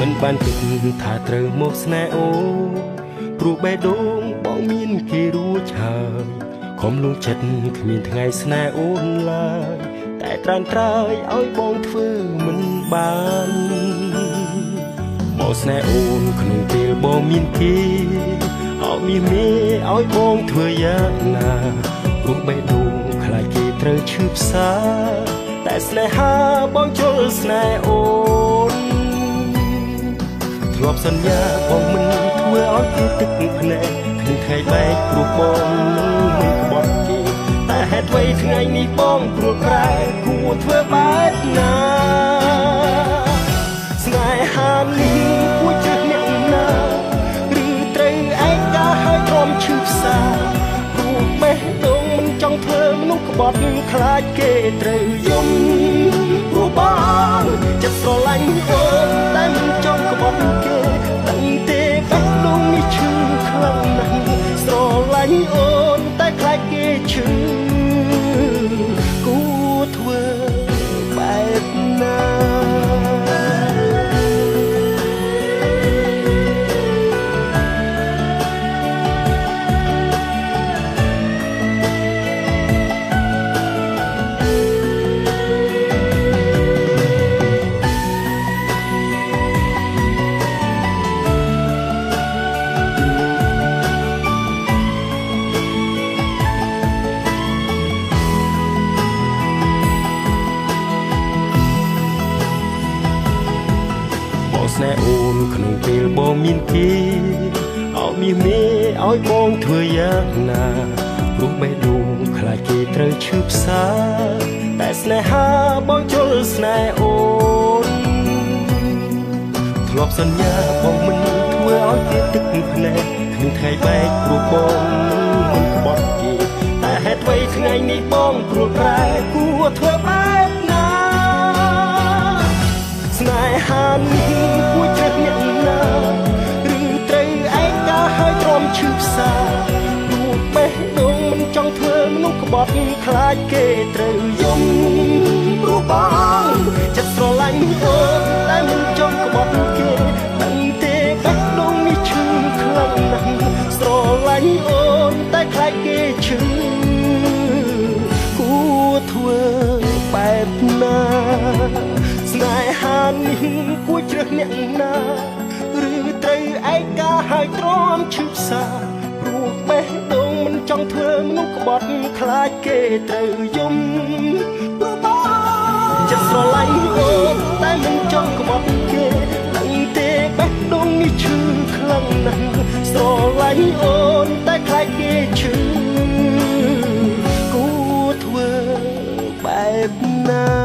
មិនបានគិតថាត្រូវមកស្នេហ៍អូព្រោះបេះដូងបងមានគេរួចហើយខំលងចិត្តគ្មានថ្ងៃស្នេហ៍អូនឡើយតែត្រានត្រើយឲ្យបងធ្វើមិនបានមកស្នេហ៍អូនក្នុងពេលបងមានគេអោមានមេឲ្យបងធ្វើយ៉ាងណាព្រោះបេះដូងខ្លាចគេត្រូវឈឺផ្សាតែស្នេហាបងជល់ស្នេហ៍អូនធ្លាប់សន្យាបងមិនធ្វើឲ្យគេទឹកភ្នែកគ្មានថ្ងៃបែកព្រោះបងនឹងមិនក្បត់គេតែហេតុអ្វីថ្ងៃនេះបងព្រួលប្រែគួរធ្វើបែបណាស្នេហានេះគួរជ្រើសអ្នកណាឬត្រូវឯកាឲ្យទ្រាំឈឺផ្សាព្រោះបេះដូងមិនចង់ធ្វើមនុស្សក្បត់ខ្លាចគេត្រូវយំព្រោះបងចិត្តស្រឡាញ់អូនតែមិនចង់ក្បត់គេដឹងទេបេះដូងនេះឈឺខ្លាំងណាស់ស្រឡាញ់អូនតែខ្លាចគេឈឺគួរធ្វើបែបណាស្នេហ៍អូនក្នុងពេលបងមានគេអោមានមេឲ្យបងធ្វើយ៉ាងណាព្រោះបេះដូងខ្លាចគេត្រូវឈឺផ្សាតែស្នេហាបងជល់ស្នេហ៍អូនធ្លាប់សន្យាបងមិនធ្វើឲ្យគេទឹកភ្នែកគ្មានថ្ងៃបែកព្រោះបងមិនក្បត់គេតែហេតុអ្វីថ្ងៃនេះបងព្រួលប្រែគួរធ្វើបែបណាស្នេហានេះគួរជ្រើសអ្នកណាឬត្រូវឯកាឲ្យទ្រាំឈឺផ្សាព្រោះបេះដូងមិនចង់ធ្វើមនុស្សក្បត់ខ្លាចគេត្រូវយំព្រោះបងចិត្តស្រឡាញ់អូនតែមិនចង់ក្បត់គេដឹងទេបេះដូងនេះឈឺខ្លាំងណាស់ស្រឡាញ់អូនតែខ្លាចគេឈឺគួរធ្វើបែបណាស្នេហានេះគួរជ្រើសអ្នកណាឬត្រូវឯកាឲ្យទ្រាំឈឺផ្សាព្រោះបេះដូងមិនចង់ធ្វើមនុស្សក្បត់ខ្លាចគេត្រូវយំព្រោះបងចិត្តស្រឡាញ់អូនតែមិនចង់ក្បត់គេដឹងទេបេះដូងនេះឈឺខ្លាំងណាស់ស្រឡាញ់អូនតែខ្លាចគេឈឺគួរធ្វើបែបណា